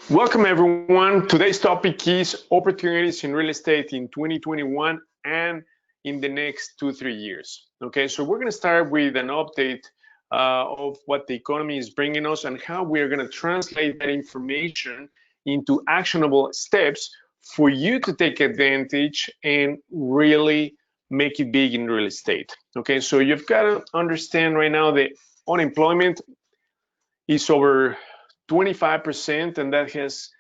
Welcome everyone. Today's topic is opportunities in real estate in 2021 and in the next 2-3 years. Okay, so we're going to start with an update of what the economy is bringing us and how we are going to translate that information into actionable steps for you to take advantage and really make it big in real estate. Okay, so you've got to understand right now the unemployment is over 25%, and that has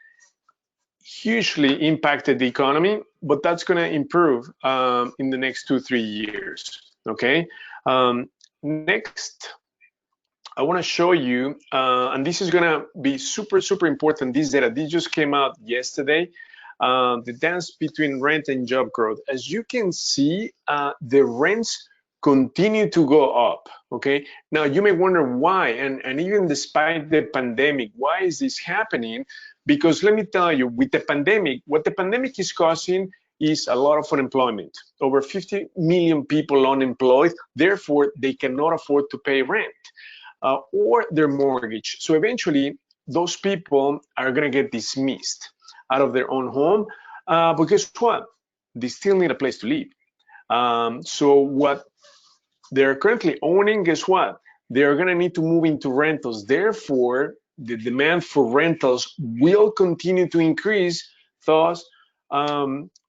hugely impacted the economy, but that's going to improve in the next 2-3 years. Okay. Next, I want to show you, and this is going to be super important. This data, this just came out yesterday. The dance between rent and job growth. As you can see, the rents continue to go up. Okay, now you may wonder why, and even despite the pandemic, why is this happening? Because let me tell you, with the pandemic, what the pandemic is causing is a lot of unemployment. Over 50 million people unemployed, therefore they cannot afford to pay rent or their mortgage. So eventually those people are going to get dismissed out of their own home, but guess what? They still need a place to live. So what they're currently owning, guess what? They're going to need to move into rentals. Therefore, the demand for rentals will continue to increase. Thus,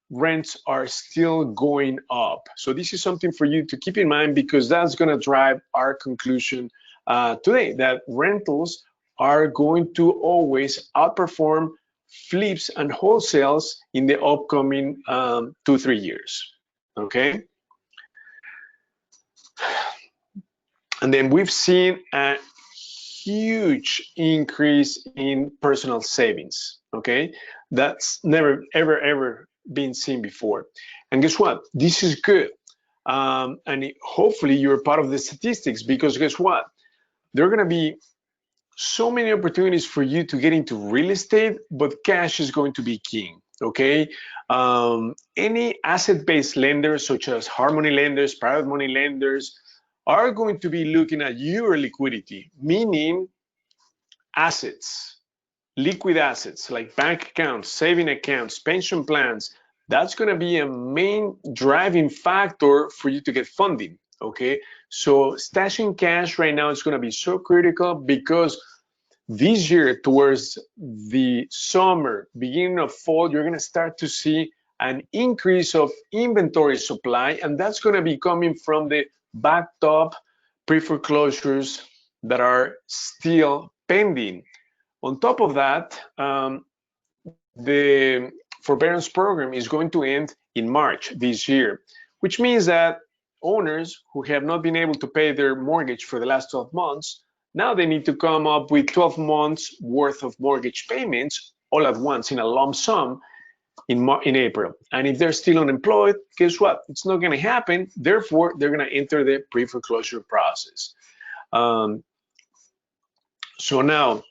rents are still going up. So this is something for you to keep in mind, because that's going to drive our conclusion today, that rentals are going to always outperform flips and wholesales in the upcoming 2-3 years. Okay. And then we've seen a huge increase in personal savings. Okay, that's never ever been seen before. And guess what? This is good. Hopefully you're part of the statistics, because guess what? There are going to be so many opportunities for you to get into real estate, but cash is going to be king. Okay, any asset-based lenders such as hard money lenders, private money lenders are going to be looking at your liquidity, meaning assets, liquid assets like bank accounts, saving accounts, pension plans. That's going to be a main driving factor for you to get funding. Okay, so stashing cash right now is going to be so critical, because this year, towards the summer, beginning of fall, you're going to start to see an increase of inventory supply, and that's going to be coming from the backed up pre-foreclosures that are still pending. On top of that, the forbearance program is going to end in March this year, which means that owners who have not been able to pay their mortgage for the last 12 months, now they need to come up with 12 months worth of mortgage payments all at once in a lump sum in April. And if they're still unemployed, guess what? It's not going to happen. Therefore, they're going to enter the pre-foreclosure process. So now,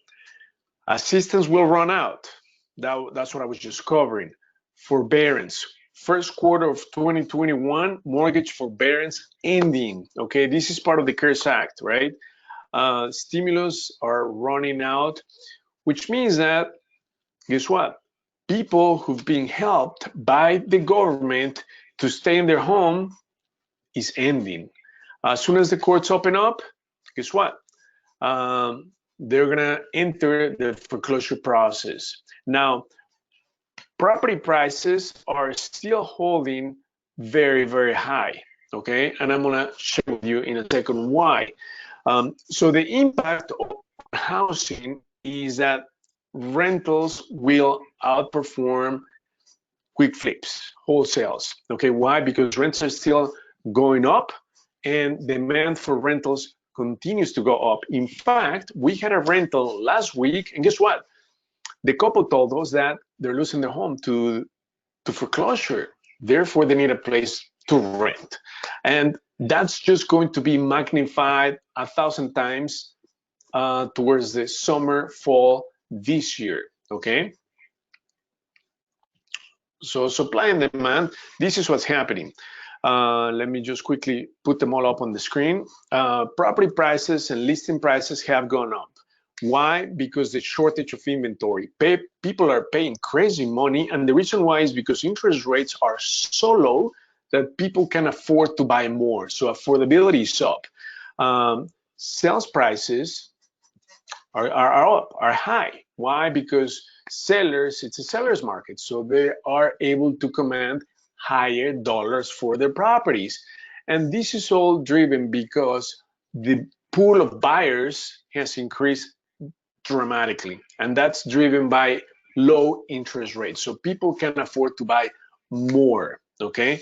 assistance will run out. That's what I was just covering. Forbearance. First quarter of 2021, mortgage forbearance ending. Okay, this is part of the CARES Act, right? Stimulus are running out, which means that, guess what? People who've been helped by the government to stay in their home is ending. As soon as the courts open up, guess what? They're gonna enter the foreclosure process. Now, property prices are still holding very high, okay? And I'm gonna share with you in a second why. So the impact on housing is that rentals will outperform quick flips, wholesales. Okay, why? Because rents are still going up and demand for rentals continues to go up. In fact, we had a rental last week, and guess what? The couple told us that they're losing their home to foreclosure. Therefore, they need a place to rent. And that's just going to be magnified 1,000 times towards the summer, fall this year, okay? So supply and demand, this is what's happening. Let me just quickly put them all up on the screen. Property prices and listing prices have gone up. Why? Because the shortage of inventory. People are paying crazy money, and the reason why is because interest rates are so low that people can afford to buy more. So affordability is up. Sales prices are up, are high. Why? Because sellers, it's a seller's market, so they are able to command higher dollars for their properties. And this is all driven because the pool of buyers has increased dramatically, and that's driven by low interest rates. So people can afford to buy more, okay?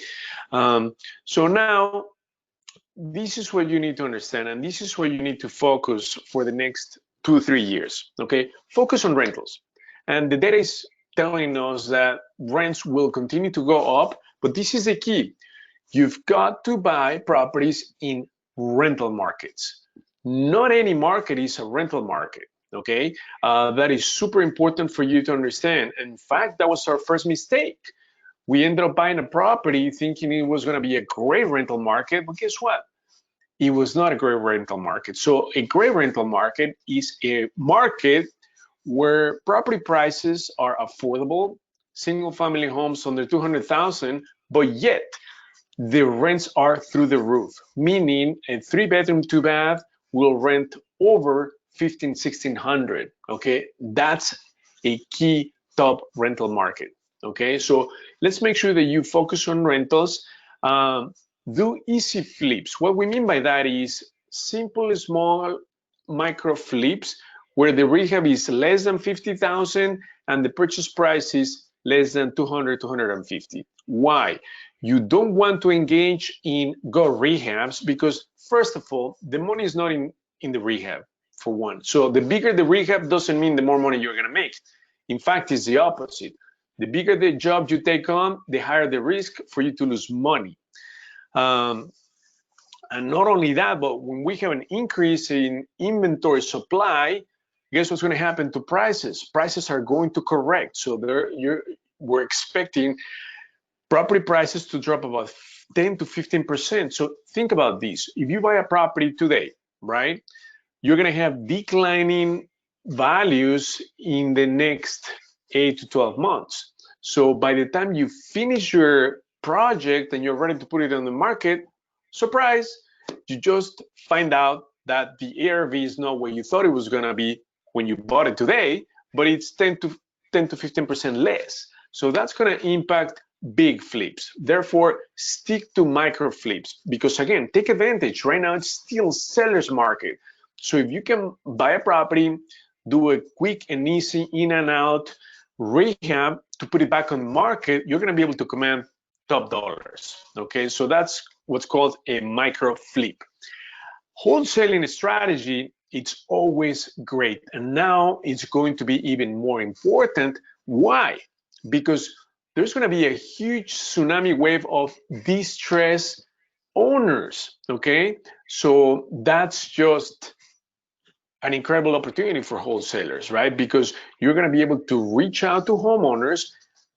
So now, this is what you need to understand, and this is what you need to focus for the next 2-3 years, okay? Focus on rentals. And the data is telling us that rents will continue to go up, but this is the key. You've got to buy properties in rental markets. Not any market is a rental market, okay? That is super important for you to understand. In fact, that was our first mistake. We ended up buying a property thinking it was going to be a great rental market, but guess what? It was not a great rental market. So a great rental market is a market where property prices are affordable, single family homes under 200,000, but yet the rents are through the roof, meaning a 3-bedroom, 2-bath will rent over 1,500-1,600. Okay, that's a key top rental market. Okay, so let's make sure that you focus on rentals. Do easy flips. What we mean by that is simple, small micro flips where the rehab is less than 50,000 and the purchase price is less than 200, 250. Why? You don't want to engage in go rehabs because, first of all, the money is not in the rehab, for one. So the bigger the rehab doesn't mean the more money you're going to make. In fact, it's the opposite. The bigger the job you take on, the higher the risk for you to lose money. And not only that, but when we have an increase in inventory supply, guess what's going to happen to prices? Prices are going to correct. So we're expecting property prices to drop about 10 to 15%. So think about this. If you buy a property today, right, you're going to have declining values in the next 8 to 12 months. So by the time you finish your project and you're ready to put it on the market, surprise, you just find out that the ARV is not what you thought it was going to be when you bought it today, but it's 10 to 15% less. So that's going to impact big flips. Therefore, stick to micro flips because, again, take advantage. Right now, it's still seller's market. So if you can buy a property, do a quick and easy in and out rehab to put it back on the market, you're going to be able to command top dollars. Okay, so that's what's called a micro flip. Wholesaling strategy, it's always great. And now it's going to be even more important. Why? Because there's going to be a huge tsunami wave of distressed owners. Okay, so that's just an incredible opportunity for wholesalers, right? Because you're going to be able to reach out to homeowners,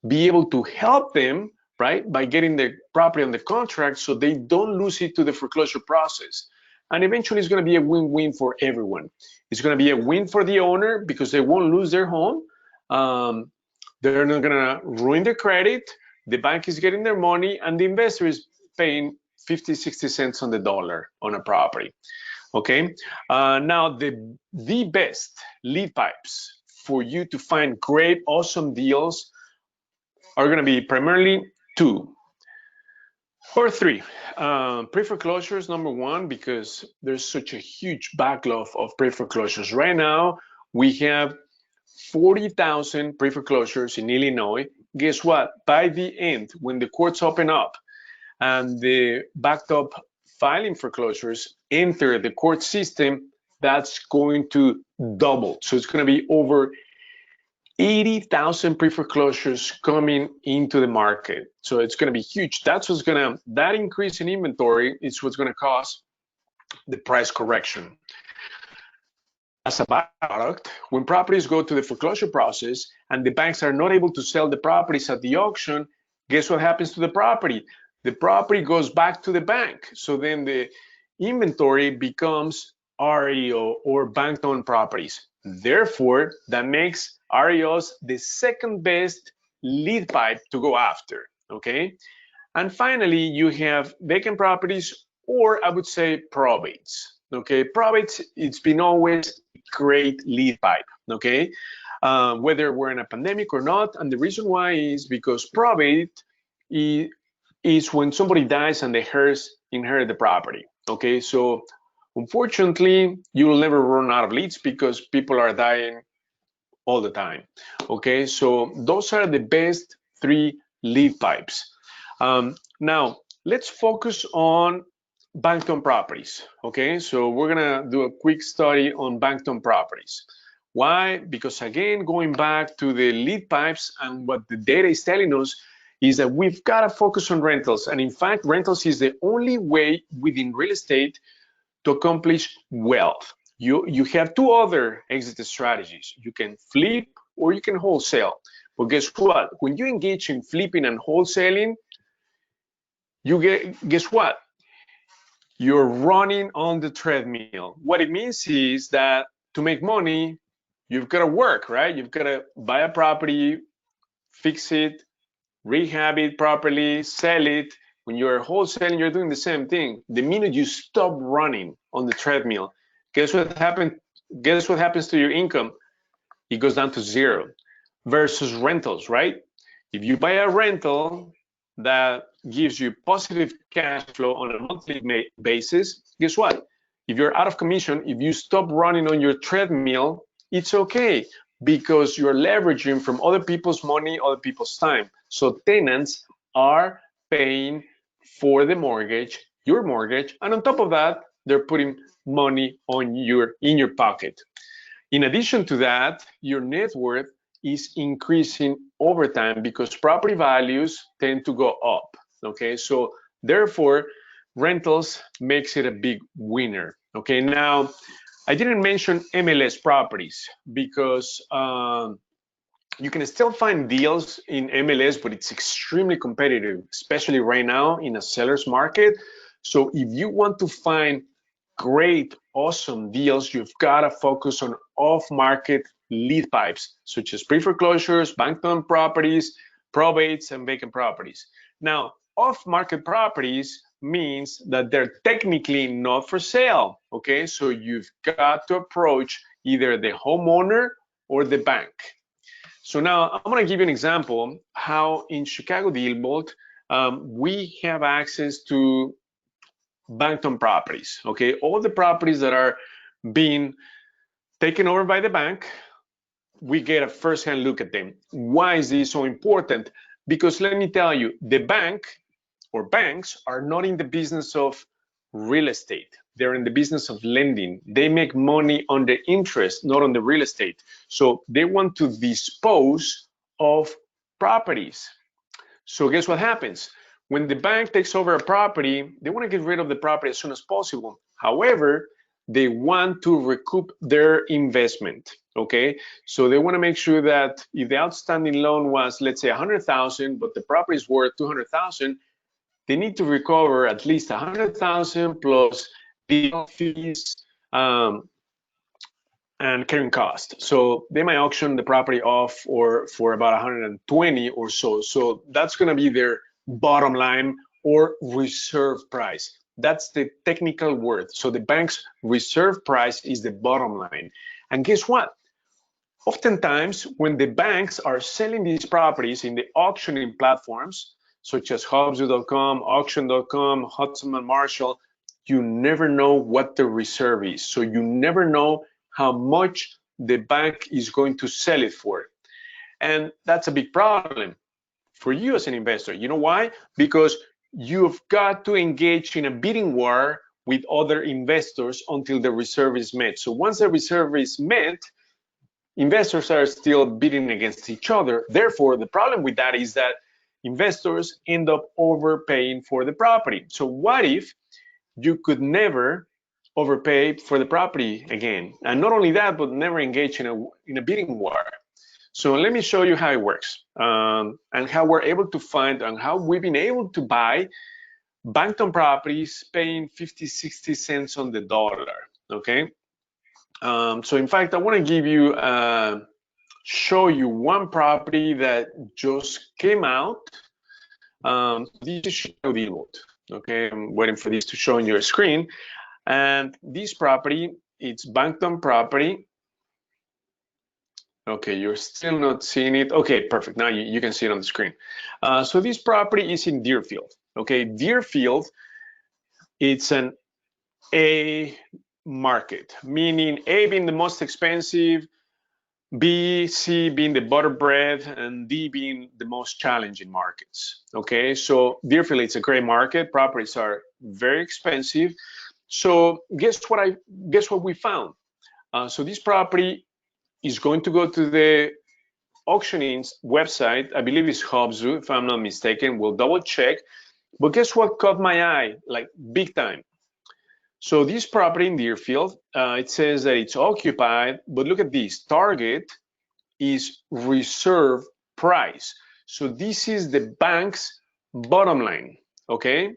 be able to help them, right, by getting the property on the contract so they don't lose it to the foreclosure process. And eventually it's going to be a win-win for everyone. It's going to be a win for the owner because they won't lose their home. They're not going to ruin their credit. The bank is getting their money and the investor is paying 50, 60 cents on the dollar on a property. Okay, now the best lead pipes for you to find great, awesome deals are going to be primarily 2 or 3. Pre-foreclosures, number 1, because there's such a huge backlog of pre-foreclosures. Right now, we have 40,000 pre-foreclosures in Illinois. Guess what? By the end, when the courts open up and the backed up filing foreclosures enter the court system, that's going to double. So it's going to be over 80,000 pre-foreclosures coming into the market. So it's going to be huge. That's what's going to, that increase in inventory is what's going to cause the price correction. As a byproduct, when properties go to the foreclosure process and the banks are not able to sell the properties at the auction, guess what happens to the property? The property goes back to the bank. So then the inventory becomes REO or bank-owned properties. Therefore, that makes REOs the second best lead pipe to go after, okay? And finally, you have vacant properties, or I would say probates, okay? Probates, it's been always a great lead pipe, okay? Whether we're in a pandemic or not, and the reason why is because probate is when somebody dies and the heirs inherit the property, okay? So unfortunately, you will never run out of leads because people are dying all the time. Okay, so those are the best three lead pipes. Now, let's focus on bank-owned properties. Okay, so we're gonna do a quick study on bank-owned properties. Why? Because again, going back to the lead pipes and what the data is telling us is that we've got to focus on rentals. And in fact, rentals is the only way within real estate to accomplish wealth. You have two other exit strategies. You can flip or you can wholesale. But guess what? When you engage in flipping and wholesaling, guess what? You're running on the treadmill. What it means is that to make money, you've got to work, right? You've got to buy a property, fix it, rehab it properly, sell it. When you're wholesaling, you're doing the same thing. The minute you stop running on the treadmill, guess what happened? Guess what happens to your income? It goes down to zero. Versus rentals, right? If you buy a rental that gives you positive cash flow on a monthly basis, guess what? If you're out of commission, if you stop running on your treadmill, it's okay because you're leveraging from other people's money, other people's time. So tenants are paying for the mortgage, your mortgage, and on top of that, they're putting money on in your pocket. In addition to that, your net worth is increasing over time because property values tend to go up. Okay, so therefore, rentals makes it a big winner. Okay, now I didn't mention MLS properties because you can still find deals in MLS, but it's extremely competitive, especially right now in a seller's market. So if you want to find great, awesome deals, you've got to focus on off-market lead pipes, such as pre-foreclosures, bank-owned properties, probates, and vacant properties. Now, off-market properties means that they're technically not for sale, okay? So you've got to approach either the homeowner or the bank. So now I'm going to give you an example how in ChicagoDealVault we have access to bank-owned properties. Okay, all the properties that are being taken over by the bank, we get a first-hand look at them. Why is this so important? Because let me tell you, the bank or banks are not in the business of real estate. They're in the business of lending. They make money on the interest, not on the real estate. So they want to dispose of properties. So guess what happens? When the bank takes over a property, they want to get rid of the property as soon as possible. However, they want to recoup their investment, okay? So they want to make sure that if the outstanding loan was, let's say, 100,000, but the property is worth 200,000, they need to recover at least 100,000 plus legal fees and carrying cost. So they might auction the property off or for about 120 or so. So that's going to be their bottom line or reserve price. That's the technical word. So the bank's reserve price is the bottom line. And guess what? Oftentimes, when the banks are selling these properties in the auctioning platforms, such as Hubzu.com, Auction.com, Hudson and Marshall, you never know what the reserve is. So you never know how much the bank is going to sell it for. And that's a big problem for you as an investor. You know why? Because you've got to engage in a bidding war with other investors until the reserve is met. So once the reserve is met, investors are still bidding against each other. Therefore, the problem with that is that investors end up overpaying for the property. So what if you could never overpay for the property again? And not only that, but never engage in a bidding war. So let me show you how it works and how we're able to find and how we've been able to buy bank-owned properties paying 50, 60 cents on the dollar, okay? So in fact, I want to give you, show you one property that just came out. This is ChicagoDealVault. Okay, I'm waiting for this to show on your screen. And this property, it's Bankton property. Okay, you're still not seeing it. Okay, perfect. Now you can see it on the screen. So this property is in Deerfield. Okay, Deerfield, it's an A market, meaning A being the most expensive, B, C being the butter bread, and D being the most challenging markets. Okay, so Deerfield, it's a great market. Properties are very expensive. So guess what we found? So this property is going to go to the auctioning's website. I believe it's Hubzu, if I'm not mistaken. We'll double check. But guess what caught my eye, like big time? So this property in Deerfield, it says that it's occupied, but look at this, target is reserve price. So this is the bank's bottom line, okay?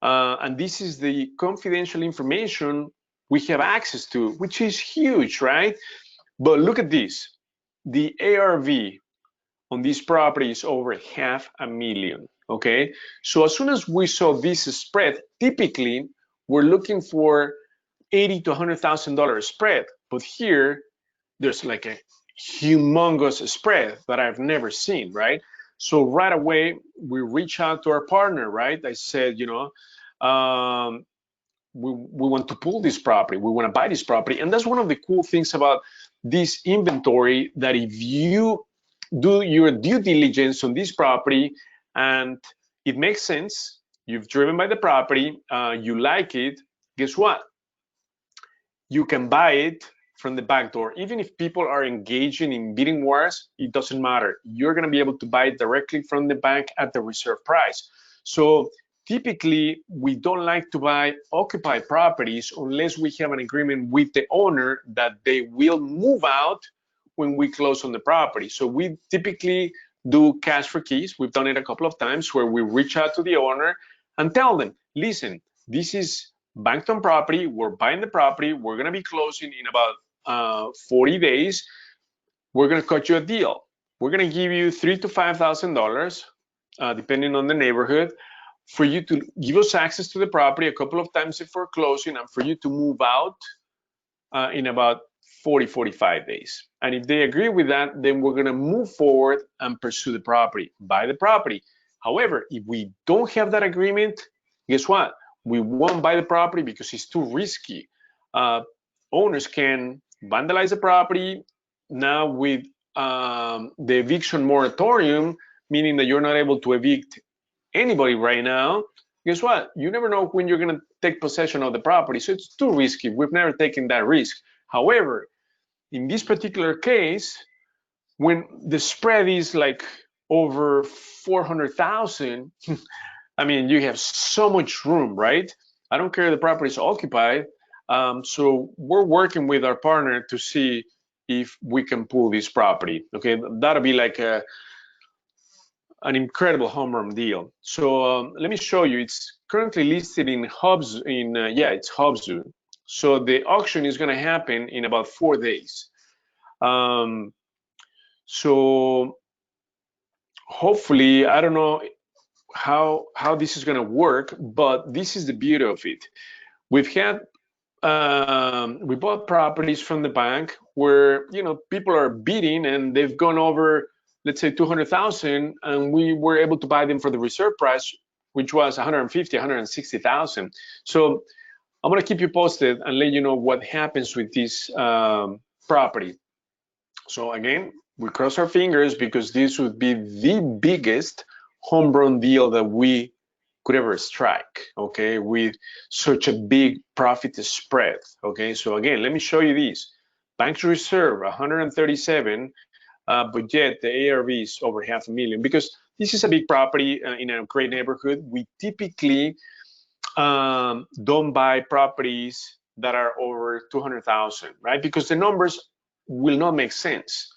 And this is the confidential information we have access to, which is huge, right? But look at this, the ARV on this property is over $500,000, okay? So as soon as we saw this spread, typically we're looking for $80,000 to $100,000 spread, but here there's like a humongous spread that I've never seen, right? So right away we reach out to our partner, right? I said, you know, we want to pull this property, we want to buy this property. And that's one of the cool things about this inventory, that if you do your due diligence on this property and it makes sense, you've driven by the property, you like it, guess what? You can buy it from the back door. Even if people are engaging in bidding wars, it doesn't matter. You're going to be able to buy it directly from the bank at the reserve price. So typically, we don't like to buy occupied properties unless we have an agreement with the owner that they will move out when we close on the property. So we typically do cash for keys. We've done it a couple of times where we reach out to the owner and tell them, listen, this is Bankton property, we're buying the property, we're going to be closing in about 40 days. We're going to cut you a deal. We're going to give you $3,000 to $5,000, depending on the neighborhood, for you to give us access to the property a couple of times before closing, and for you to move out in about 45 days. And if they agree with that, then we're going to move forward and pursue the property, buy the property. However, if we don't have that agreement, guess what? We won't buy the property because it's too risky. Owners can vandalize the property. Now with the eviction moratorium, meaning that you're not able to evict anybody right now, guess what? You never know when you're going to take possession of the property. So it's too risky. We've never taken that risk. However, in this particular case, when the spread is like over 400,000, I mean, you have so much room, right? I don't care if the property is occupied. So we're working with our partner to see if we can pull this property. Okay, that'll be like an incredible home run deal. So let me show you. It's currently listed in Hubzu. It's Hubzu. So the auction is going to happen in about 4 days. So hopefully, I don't know how this is going to work, but this is the beauty of it. We've had we bought properties from the bank where, you know, people are bidding and they've gone over, let's say 200,000, and we were able to buy them for the reserve price, which was 150, 160,000. So I'm going to keep you posted and let you know what happens with this property. So again, we cross our fingers because this would be the biggest home run deal that we could ever strike, okay, with such a big profit spread, okay? So again, let me show you this. Bank's reserve, 137, but yet the ARV is over $500,000 because this is a big property in a great neighborhood. We typically don't buy properties that are over 200,000, right? Because the numbers will not make sense.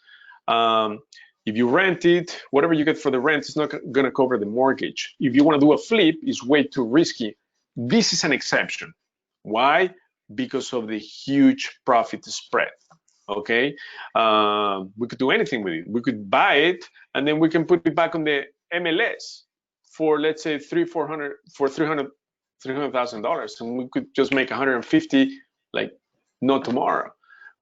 If you rent it, whatever you get for the rent is not going to cover the mortgage. If you want to do a flip, it's way too risky. This is an exception. Why? because of the huge profit spread. Okay, we could do anything with it. We could buy it and then we can put it back on the MLS for, let's say, $300,000, and we could just make 150, like, not tomorrow.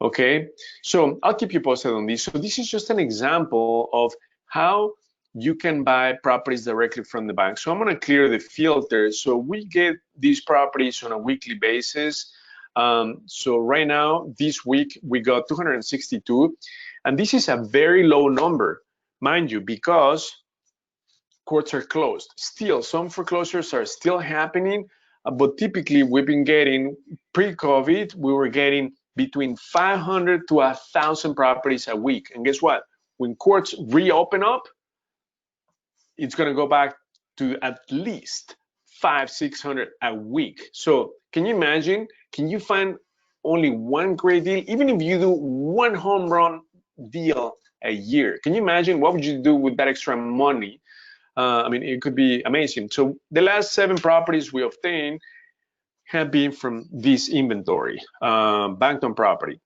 Okay, so I'll keep you posted on this. So this is just an example of how you can buy properties directly from the bank. So I'm going to clear the filter. So we get these properties on a weekly basis. So right now, this week, we got 262, and this is a very low number, mind you, because courts are closed. Still, some foreclosures are still happening, but typically we've been getting, pre-COVID, we were getting between 500 to 1,000 properties a week. And guess what? When courts reopen up, it's going to go back to at least 500-600 a week. So can you imagine? Can you find only one great deal? Even if you do one home run deal a year, can you imagine what would you do with that extra money? I mean, it could be amazing. So the last 7 properties we obtained have been from this inventory, banked on property.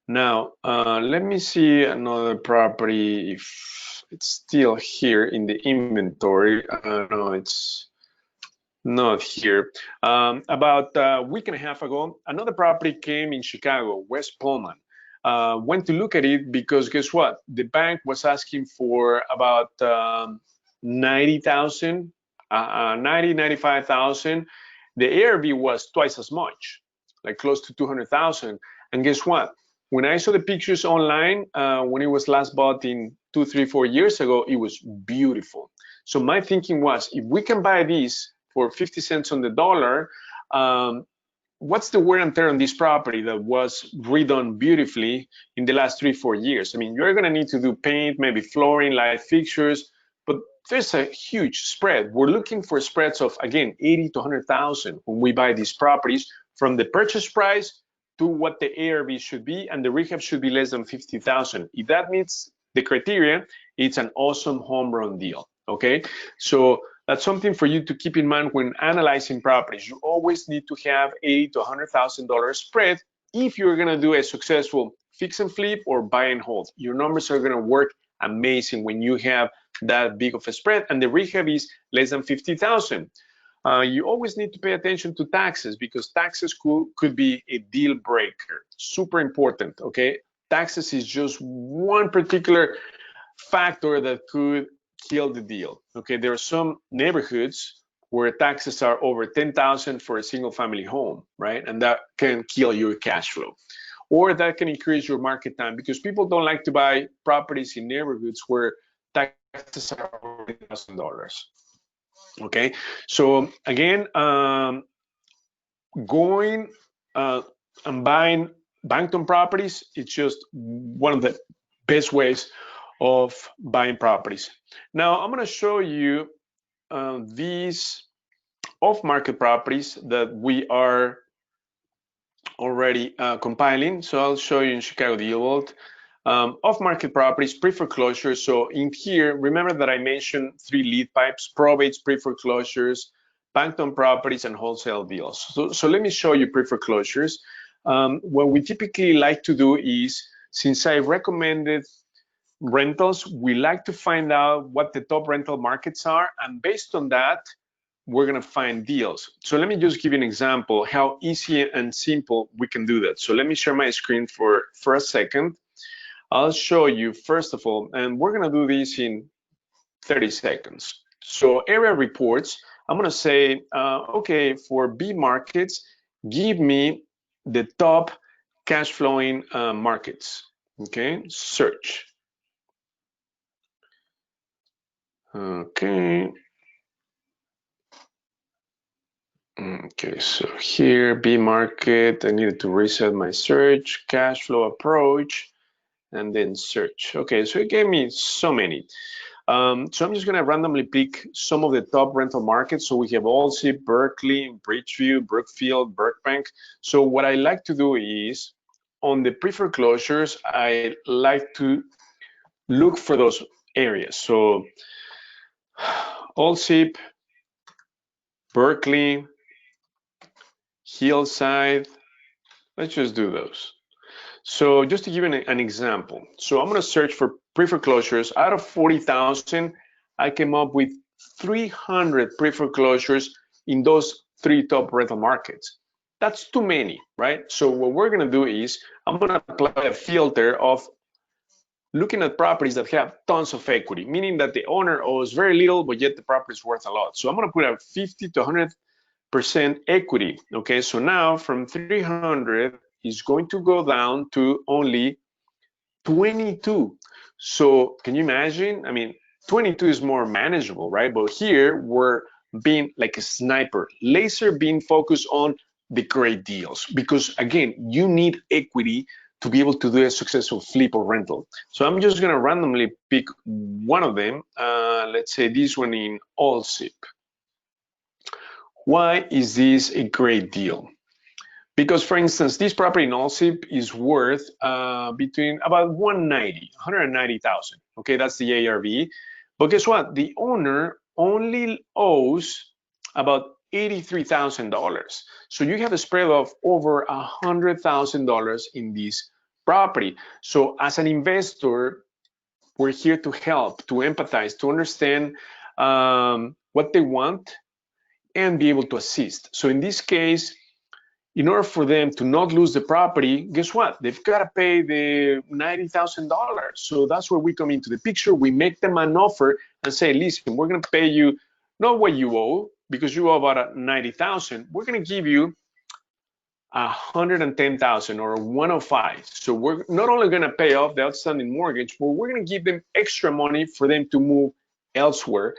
Now, let me see another property if it's still here in the inventory. No, it's not here. About a week and a half ago, another property came in Chicago, West Pullman. Went to look at it because guess what? The bank was asking for about 90,000, 95,000. The ARV was twice as much, like close to 200,000. And guess what? When I saw the pictures online, when it was last bought in 2, 3, 4 years ago, it was beautiful. So my thinking was, if we can buy these for 50 cents on the dollar, what's the wear and tear on this property that was redone beautifully in the last 3, 4 years? I mean, you're going to need to do paint, maybe flooring, light fixtures, but there's a huge spread. We're looking for spreads of, again, 80 to 100,000 when we buy these properties, from the purchase price to what the ARV should be, and the rehab should be less than 50,000. If that meets the criteria, it's an awesome home run deal. Okay, so that's something for you to keep in mind when analyzing properties. You always need to have $80,000 to $100,000 spread if you're going to do a successful fix and flip or buy and hold. Your numbers are going to work amazing when you have that big of a spread and the rehab is less than 50,000. You always need to pay attention to taxes, because taxes could be a deal breaker. Super important, okay? Taxes is just one particular factor that could kill the deal, okay? There are some neighborhoods where taxes are over 10,000 for a single family home, right? And that can kill your cash flow. Or that can increase your market time, because people don't like to buy properties in neighborhoods where taxes are over $1,000. Okay, so again, going and buying banked on properties, it's just one of the best ways of buying properties. Now, I'm going to show you these off-market properties that we are already compiling. So I'll show you in ChicagoDealVault. Off-market properties, pre-foreclosure. So in here, remember that I mentioned 3 lead pipes: probates, pre-foreclosures, banked on properties, and wholesale deals. So let me show you pre-foreclosures. What we typically like to do is, since I recommended rentals, we like to find out what the top rental markets are, and based on that, we're going to find deals. So let me just give you an example how easy and simple we can do that. So let me share my screen for a second. I'll show you first of all, and we're going to do this in 30 seconds. So area reports, I'm going to say, okay, for B markets, give me the top cash flowing markets. Okay, search. Okay. Okay, so here, B market, I needed to reset my search, cash flow approach, and then search. Okay, so it gave me so many. So I'm just gonna randomly pick some of the top rental markets. So we have Wholesale, Berkeley, Bridgeview, Brookfield, Burbank. So what I like to do is, on the pre-foreclosures, I like to look for those areas. So Wholesale, Berkeley, Hillside. Let's just do those. So just to give you an example, so I'm going to search for pre-foreclosures. Out of 40,000, I came up with 300 pre-foreclosures in those three top rental markets. That's too many, right? So what we're going to do is I'm going to apply a filter of looking at properties that have tons of equity, meaning that the owner owes very little, but yet the property is worth a lot. So I'm going to put a 50 to 100% equity. Okay, so now from 300 is going to go down to only 22. So can you imagine? I mean, 22 is more manageable, right? But here we're being like a sniper, laser beam focused on the great deals, because again, you need equity to be able to do a successful flip or rental. So I'm just gonna randomly pick one of them. Let's say this one in Allsip. Why is this a great deal? Because, for instance, this property in Allsip is worth between about 190,000. Okay, that's the ARV. But guess what? The owner only owes about $83,000. So you have a spread of over $100,000 in this property. So as an investor, we're here to help, to empathize, to understand what they want and be able to assist. So in this case, in order for them to not lose the property, guess what? They've got to pay the $90,000. So that's where we come into the picture. We make them an offer and say, listen, we're going to pay you not what you owe, because you owe about 90,000. We're going to give you 110,000 or 105. So we're not only going to pay off the outstanding mortgage, but we're going to give them extra money for them to move elsewhere.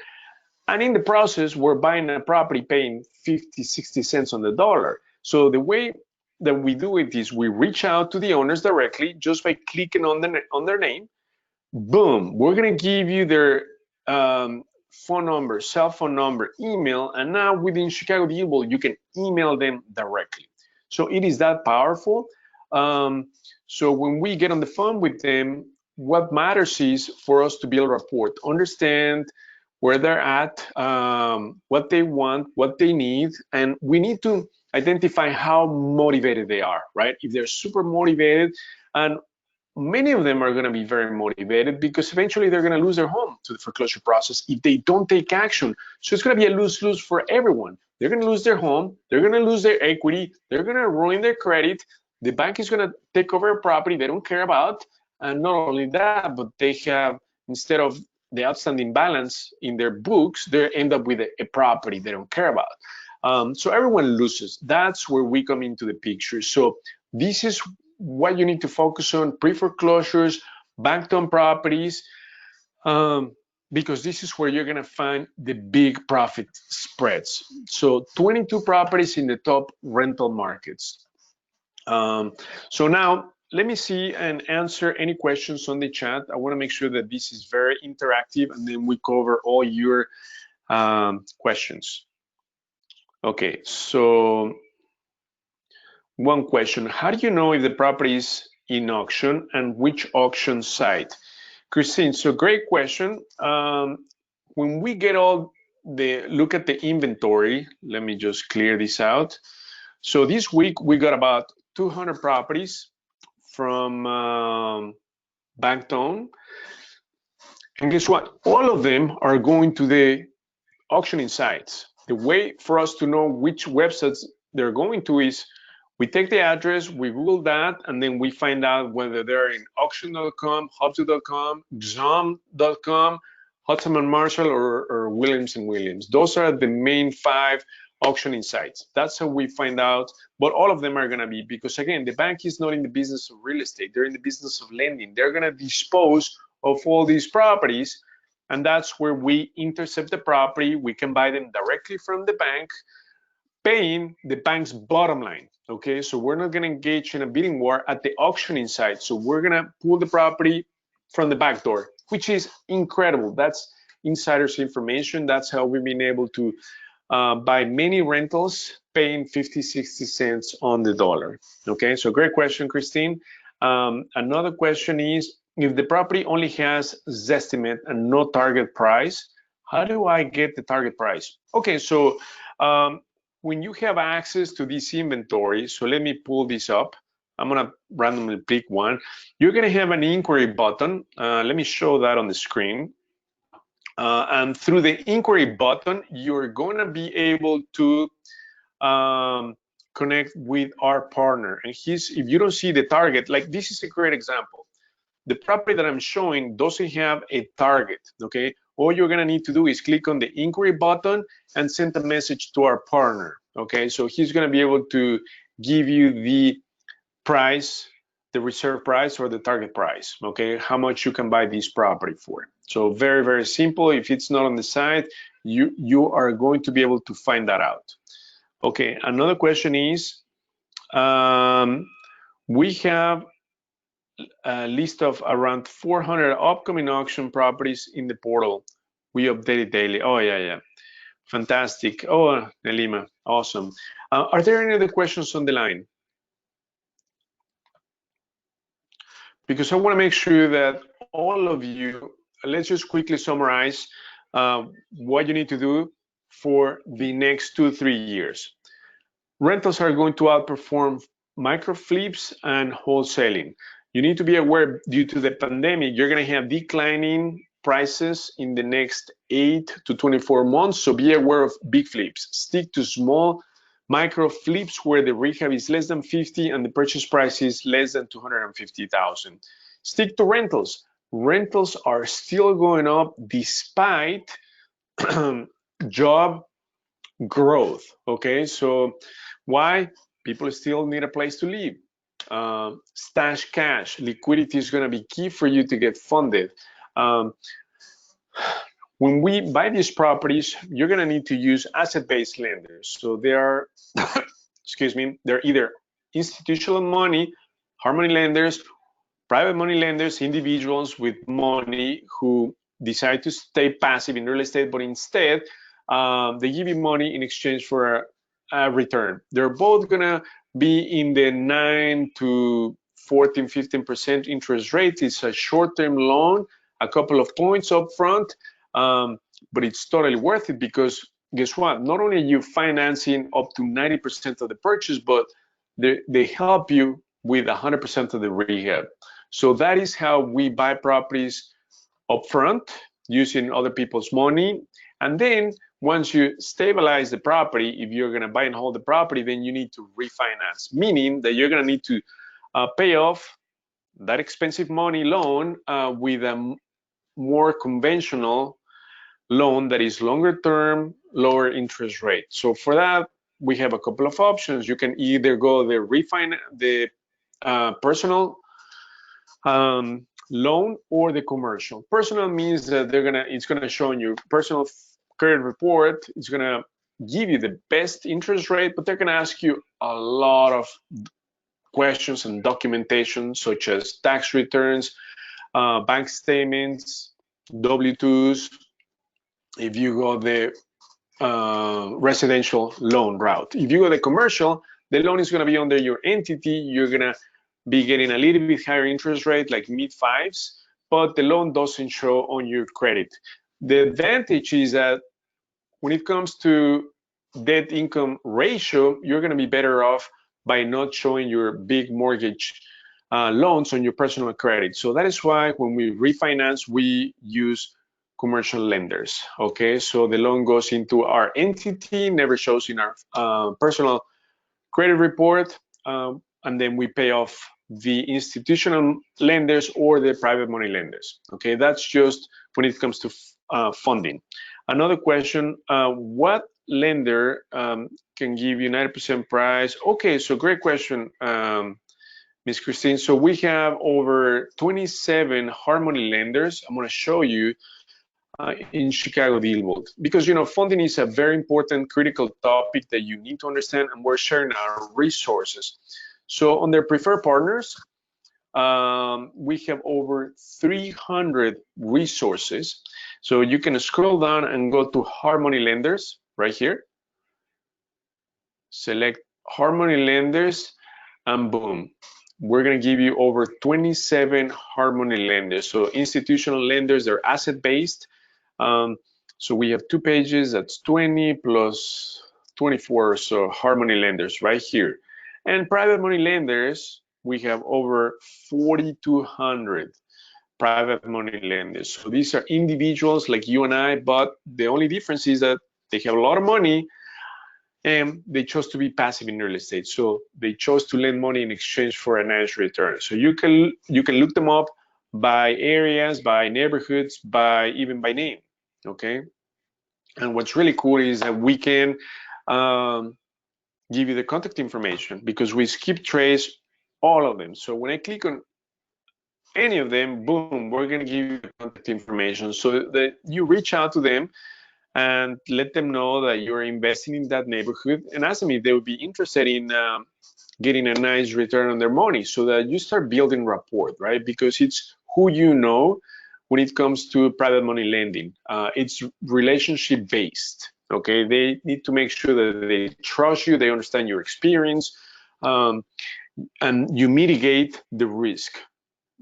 And in the process, we're buying a property paying 50, 60 cents on the dollar. So the way that we do it is we reach out to the owners directly just by clicking on their name. Boom, we're going to give you their phone number, cell phone number, email, and now within ChicagoDealVault, you can email them directly. So it is that powerful. So when we get on the phone with them, what matters is for us to build rapport, understand where they're at, what they want, what they need, and we need to identify how motivated they are, right? If they're super motivated, and many of them are going to be very motivated because eventually they're going to lose their home to the foreclosure process if they don't take action. So it's going to be a lose-lose for everyone. They're going to lose their home, they're going to lose their equity, they're going to ruin their credit, the bank is going to take over a property they don't care about, and not only that, but they have, instead of the outstanding balance in their books, they end up with a property they don't care about. So everyone loses. That's where we come into the picture. So this is what you need to focus on: pre-foreclosures, bank-owned properties, because this is where you're going to find the big profit spreads. So 22 properties in the top rental markets. So now let me see and answer any questions on the chat. I want to make sure that this is very interactive, and then we cover all your questions. Okay, so one question: how do you know if the property is in auction and which auction site? Christine, so great question. When we get all the look at the inventory, let me just clear this out. So this week we got about 200 properties from bank-owned, and guess what? All of them are going to the auctioning sites. The way for us to know which websites they're going to is we take the address, we Google that, and then we find out whether they're in auction.com, Hubzu.com, Xom.com, Hudson & Marshall, or Williams & Williams. Those are the main 5 auctioning sites. That's how we find out, but all of them are going to be, because again, the bank is not in the business of real estate. They're in the business of lending. They're going to dispose of all these properties, and that's where we intercept the property. We can buy them directly from the bank, paying the bank's bottom line. Okay, so we're not going to engage in a bidding war at the auctioning site. So we're going to pull the property from the back door, which is incredible. That's insider's information. That's how we've been able to buy many rentals paying 50, 60 cents on the dollar. Okay, so great question, Christine. Another question is, if the property only has Zestimate and no target price, how do I get the target price? Okay, so when you have access to this inventory, so let me pull this up. I'm gonna randomly pick one. You're gonna have an inquiry button. Let me show that on the screen. And through the inquiry button, you're gonna be able to connect with our partner. And if you don't see the target, like this is a great example. The property that I'm showing doesn't have a target, okay? All you're gonna need to do is click on the inquiry button and send a message to our partner, okay? So he's gonna be able to give you the price, the reserve price or the target price, okay? How much you can buy this property for. So very, very simple. If it's not on the site, you are going to be able to find that out. Okay, another question is, we have a list of around 400 upcoming auction properties in the portal. We update it daily. Oh, yeah. Fantastic. Oh, Nelima, awesome. Are there any other questions on the line? Because I want to make sure that all of you, let's just quickly summarize what you need to do for the next 2-3 years. Rentals are going to outperform micro flips and wholesaling. You need to be aware, due to the pandemic, you're going to have declining prices in the next 8 to 24 months. So be aware of big flips. Stick to small micro flips where the rehab is less than 50 and the purchase price is less than 250,000. Stick to rentals. Rentals are still going up despite job growth. Okay, so why? People still need a place to live. Stash cash, liquidity is going to be key for you to get funded. When we buy these properties, you're going to need to use asset-based lenders. So they are, excuse me, they're either institutional money, hard money lenders, private money lenders, individuals with money who decide to stay passive in real estate, but instead they give you money in exchange for a return. They're both gonna be in the 9 to 14, 15% interest rate. It's a short-term loan, a couple of points up front, but it's totally worth it because guess what? Not only are you financing up to 90% of the purchase, but they help you with 100% of the rehab. So that is how we buy properties upfront using other people's money. And then once you stabilize the property, if you're going to buy and hold the property, then you need to refinance, meaning that you're going to need to pay off that expensive money loan with a more conventional loan that is longer term, lower interest rate. So for that, we have a couple of options. You can either go the personal loan or the commercial. Personal means that it's gonna show in your personal credit report. It's gonna give you the best interest rate, but they're gonna ask you a lot of questions and documentation, such as tax returns, bank statements, W-2s. If you go the residential loan route, if you go the commercial, the loan is gonna be under your entity. You're gonna be getting a little bit higher interest rate, like mid-5s, but the loan doesn't show on your credit. The advantage is that when it comes to debt income ratio, you're going to be better off by not showing your big mortgage loans on your personal credit. So that is why when we refinance, we use commercial lenders. Okay, so the loan goes into our entity, never shows in our personal credit report, and then we pay off the institutional lenders or the private money lenders. Okay, that's just when it comes to funding. Another question, what lender can give you 90% price? Okay, so great question, Ms. Christine. So we have over 27 hard money lenders. I'm going to show you in ChicagoDealVault, because funding is a very important, critical topic that you need to understand, and we're sharing our resources. So on their preferred partners, we have over 300 resources. So you can scroll down and go to hard money lenders right here. Select hard money lenders, and boom, we're going to give you over 27 hard money lenders. So institutional lenders, they're asset based. So we have 2 pages, that's 20 plus 24 or so hard money lenders right here. And private money lenders, we have over 4,200 private money lenders. So these are individuals like you and I, but the only difference is that they have a lot of money and they chose to be passive in real estate. So they chose to lend money in exchange for a nice return. So you can look them up by areas, by neighborhoods, by even by name, okay? And what's really cool is that we can give you the contact information because we skip trace all of them. So when I click on any of them, boom, we're going to give you the contact information so that you reach out to them and let them know that you're investing in that neighborhood and ask them if they would be interested in getting a nice return on their money so that you start building rapport, right? Because it's who you know when it comes to private money lending. It's relationship based, okay? They need to make sure that they trust you, they understand your experience, and you mitigate the risk,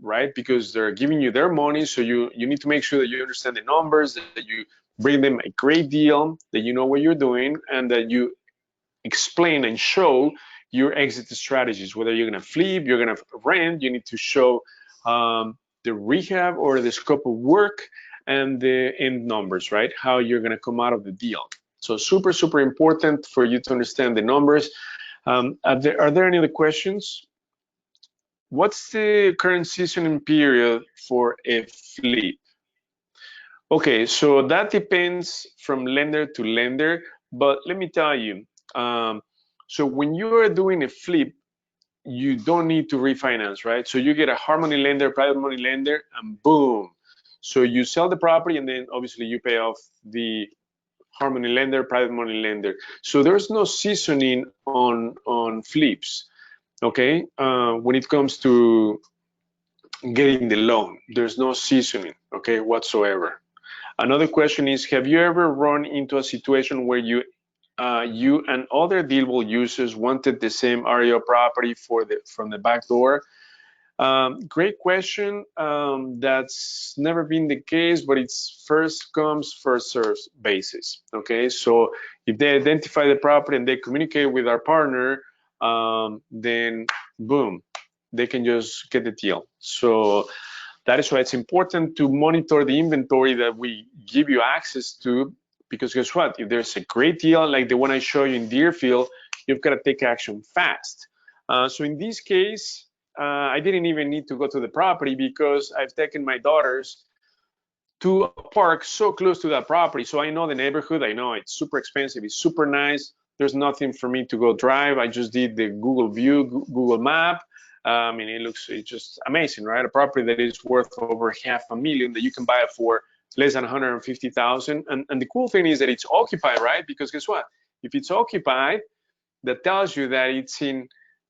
right? Because they're giving you their money, so you need to make sure that you understand the numbers, that you bring them a great deal, that you know what you're doing, and that you explain and show your exit strategies. Whether you're going to flip, you're going to rent, you need to show the rehab or the scope of work and the end numbers, right? How you're going to come out of the deal. So super, super important for you to understand the numbers. Are there any other questions? What's the current seasoning period for a flip? Okay, so that depends from lender to lender, but let me tell you, so when you are doing a flip, you don't need to refinance, right? So you get a hard money lender, private money lender, and boom. So you sell the property and then obviously you pay off the hard money lender, private money lender. So there's no seasoning on flips, okay? When it comes to getting the loan, there's no seasoning, okay, whatsoever. Another question is, have you ever run into a situation where you and other DealVault users wanted the same REO property from the back door? Great question. That's never been the case, but it's first comes, first served basis. Okay, so if they identify the property and they communicate with our partner, then boom, they can just get the deal. So that is why it's important to monitor the inventory that we give you access to, because guess what? If there's a great deal like the one I show you in Deerfield, you've got to take action fast. So in this case, I didn't even need to go to the property because I've taken my daughters to a park so close to that property. So I know the neighborhood, I know it's super expensive, it's super nice. There's nothing for me to go drive. I just did the Google View, Google Map. I mean, it's just amazing, right? A property that is worth over $500,000 that you can buy it for less than 150,000. And the cool thing is that it's occupied, right? Because guess what? If it's occupied, that tells you that it's in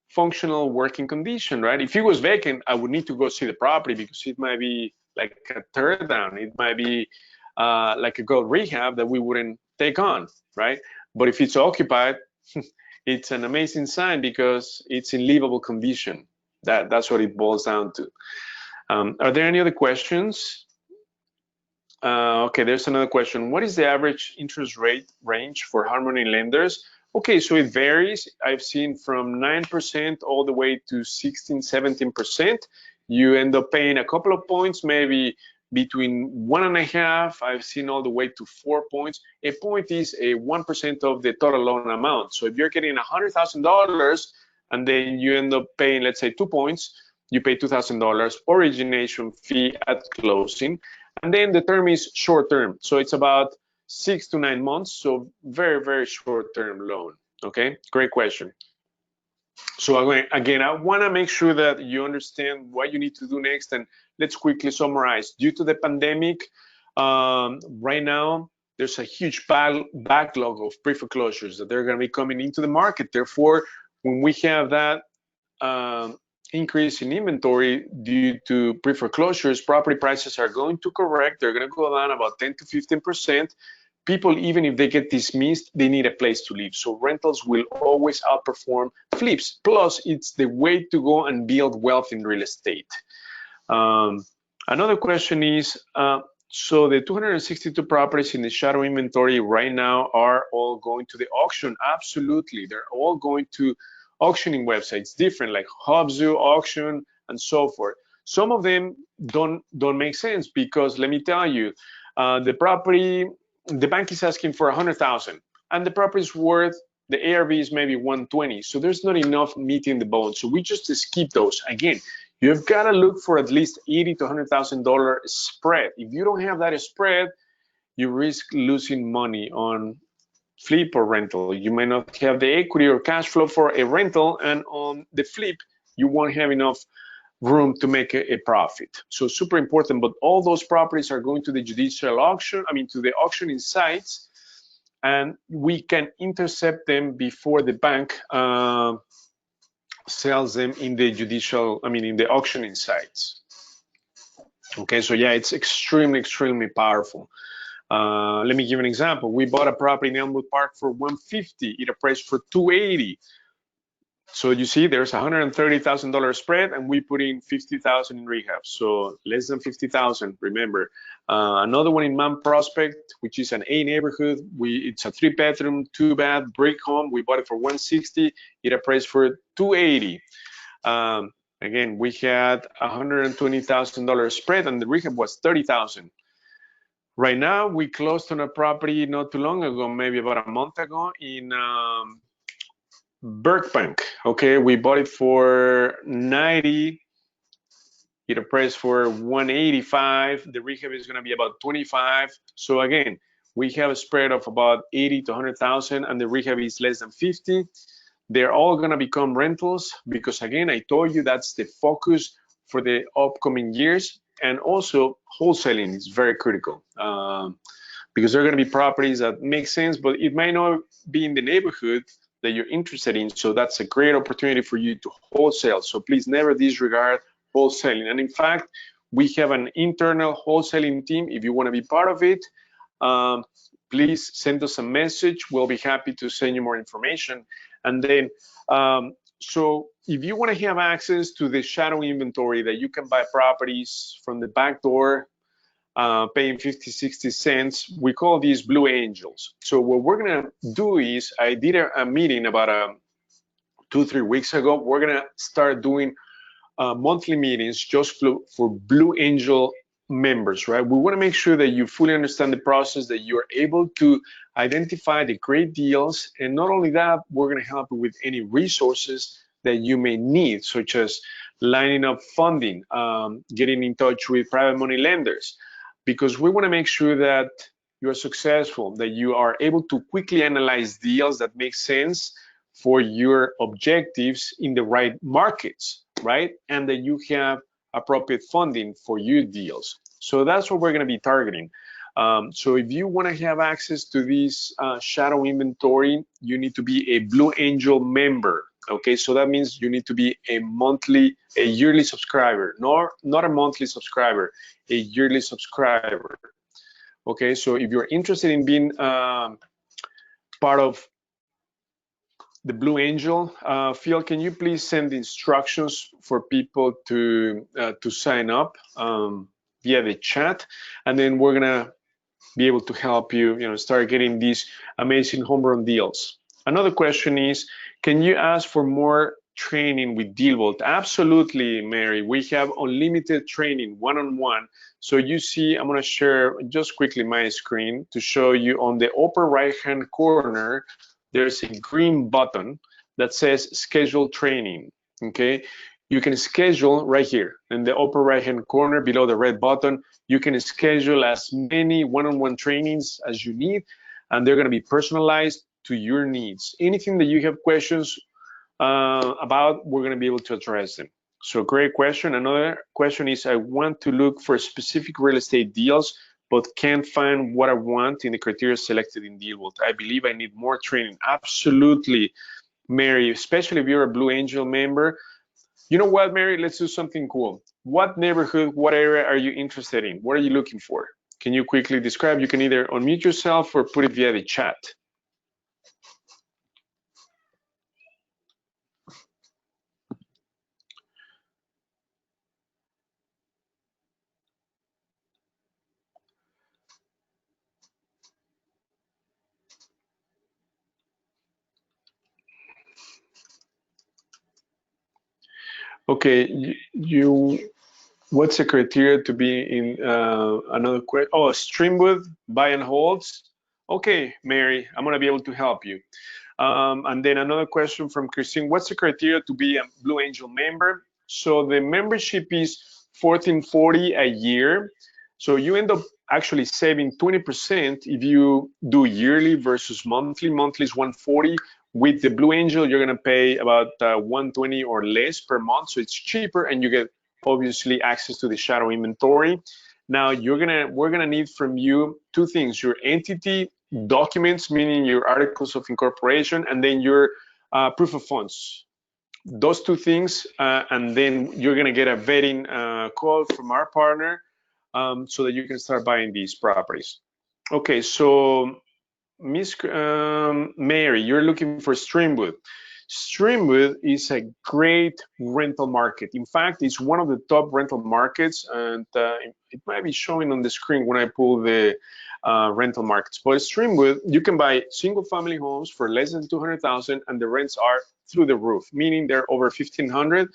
functional working condition, right? If it was vacant, I would need to go see the property because it might be like a tear down. It might be like a gold rehab that we wouldn't take on, right? But if it's occupied, it's an amazing sign because it's in livable condition. That's what it boils down to. Are there any other questions? Okay, there's another question. What is the average interest rate range for hard money lenders? Okay, so it varies. I've seen from 9% all the way to 16, 17%. You end up paying a couple of points, maybe between 1.5. I've seen all the way to 4 points. A point is a 1% of the total loan amount. So if you're getting $100,000 and then you end up paying, let's say, 2 points, you pay $2,000 origination fee at closing. And then the term is short term. So it's about 6 to 9 months. So very, very short term loan. Okay, great question. So again, I want to make sure that you understand what you need to do next. And let's quickly summarize. Due to the pandemic, right now, there's a huge backlog of pre-foreclosures that they're going to be coming into the market. Therefore, when we have that increase in inventory due to pre-foreclosures, property prices are going to correct. They're going to go down about 10 to 15%. People, even if they get dismissed, they need a place to live. So rentals will always outperform flips. Plus, it's the way to go and build wealth in real estate. Another question is, So the 262 properties in the shadow inventory right now are all going to the auction. Absolutely, they're all going to auctioning websites, different like Hubzu, auction, and so forth. Some of them don't make sense because let me tell you, the property, the bank is asking for 100,000, and the property is worth, the ARV is maybe 120. So there's not enough meat in the bone. So we just skip those. Again, you've got to look for at least $80,000 to $100,000 spread. If you don't have that spread, you risk losing money on flip or rental. You may not have the equity or cash flow for a rental, and on the flip, you won't have enough room to make a profit. So super important, but all those properties are going to the judicial auction, to the auctioning sites, and we can intercept them before the bank sells them in the in the auctioning sites. Okay, so yeah, it's extremely powerful. Let me give an example. We bought a property in Elmwood Park for 150. It appraised for 280. So you see, there's $130,000 spread, and we put in 50,000 in rehab. So less than 50,000. Remember, another one in Mount Prospect, which is an A neighborhood. It's a 3-bedroom, 2-bath brick home. We bought it for 160. It appraised for 280. Again, we had $120,000 spread, and the rehab was 30,000. Right now, we closed on a property not too long ago, maybe about a month ago, in Burbank. Okay, we bought it for 90. It appraised for 185. The rehab is going to be about 25. So again, we have a spread of about 80 to 100,000, and the rehab is less than 50. They're all going to become rentals because, again, I told you that's the focus for the upcoming years. And also, wholesaling is very critical because there are going to be properties that make sense, but it might not be in the neighborhood that you're interested in. So that's a great opportunity for you to wholesale. So please never disregard wholesaling. And in fact, we have an internal wholesaling team. If you want to be part of it, please send us a message. We'll be happy to send you more information. And then, so if you want to have access to the shadow inventory that you can buy properties from the back door, paying 50, 60 cents, we call these blue angels. So what we're going to do is, I did a meeting about 2-3 weeks ago. We're going to start doing monthly meetings just for blue angel members, right? We want to make sure that you fully understand the process, that you're able to identify the great deals. And not only that, we're going to help you with any resources that you may need, such as lining up funding, getting in touch with private money lenders, because we want to make sure that you're successful, that you are able to quickly analyze deals that make sense for your objectives in the right markets, right? And that you have appropriate funding for your deals. So that's what we're going to be targeting. So if you want to have access to this shadow inventory, you need to be a Blue Angel member. Okay, so that means you need to be a yearly subscriber, not a monthly subscriber, a yearly subscriber. Okay, so if you're interested in being part of the Blue Angel, Phil, can you please send instructions for people to sign up via the chat, and then we're gonna be able to help you, start getting these amazing home run deals. Another question is, can you ask for more training with DealVault? Absolutely, Mary. We have unlimited training, one-on-one. So you see, I'm gonna share just quickly my screen to show you on the upper right-hand corner, there's a green button that says schedule training, okay? You can schedule right here in the upper right-hand corner below the red button. You can schedule as many one-on-one trainings as you need, and they're gonna be personalized to your needs. Anything that you have questions about, we're gonna be able to address them. So great question. Another question is, I want to look for specific real estate deals, but can't find what I want in the criteria selected in DealVault. I believe I need more training. Absolutely, Mary, especially if you're a Blue Angel member. You know what, Mary, let's do something cool. What neighborhood, what area are you interested in? What are you looking for? Can you quickly describe? You can either unmute yourself or put it via the chat. Okay, what's the criteria to be in another question? Oh, Streamwood, buy and holds. Okay, Mary, I'm gonna be able to help you. And then another question from Christine, what's the criteria to be a Blue Angel member? So the membership is $14.40 a year. So you end up actually saving 20% if you do yearly versus monthly. Monthly is $140. With the Blue Angel, you're gonna pay about $120 or less per month. So it's cheaper and you get obviously access to the shadow inventory. Now we're gonna need from you two things: your entity documents, meaning your articles of incorporation, and then your proof of funds. Those two things, and then you're gonna get a vetting call from our partner, so that you can start buying these properties. Okay, so Miss Mary, you're looking for Streamwood. Streamwood is a great rental market. In fact, it's one of the top rental markets, and it might be showing on the screen when I pull the rental markets. But Streamwood, you can buy single-family homes for less than $200,000, and the rents are through the roof, meaning they're over $1,500.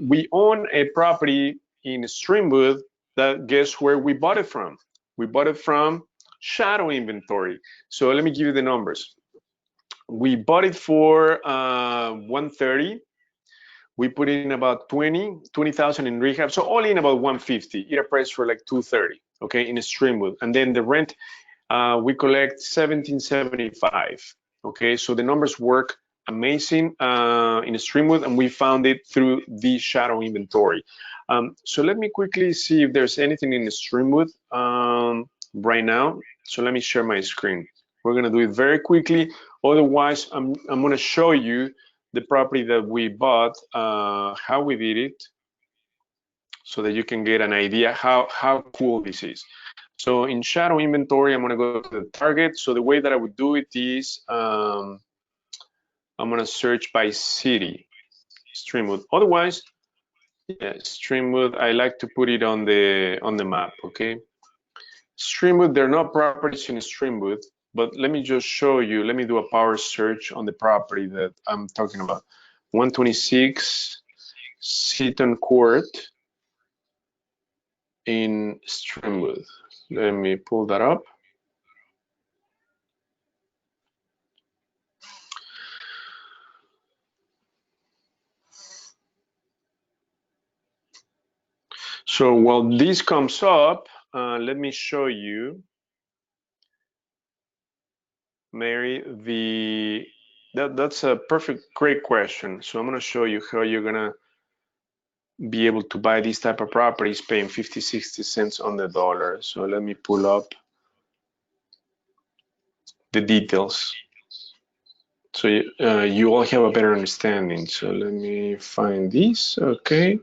We own a property in Streamwood that, guess where we bought it from? We bought it from shadow inventory. So let me give you the numbers. We bought it for 130. We put in about 20,000 in rehab. So all in about 150. It appraised for like 230, okay, in a Streamwood. And then the rent, we collect 1775. Okay, so the numbers work amazing in a Streamwood, and we found it through the shadow inventory. So let me quickly see if there's anything in the Streamwood right now. So let me share my screen. We're gonna do it very quickly. Otherwise, I'm gonna show you the property that we bought, how we did it, so that you can get an idea how cool this is. So in shadow inventory, I'm gonna go to the target. So the way that I would do it is, I'm gonna search by city, Streamwood. Otherwise, yeah, Streamwood, I like to put it on the map, okay? Streamwood, there are no properties in Streamwood, but let me just show you, let me do a power search on the property that I'm talking about. 126 Seaton Court in Streamwood. Let me pull that up. So while this comes up, let me show you, Mary, that's a great question. So I'm gonna show you how you're gonna be able to buy these type of properties paying 50, 60 cents on the dollar. So let me pull up the details, so you all have a better understanding. So let me find these, okay.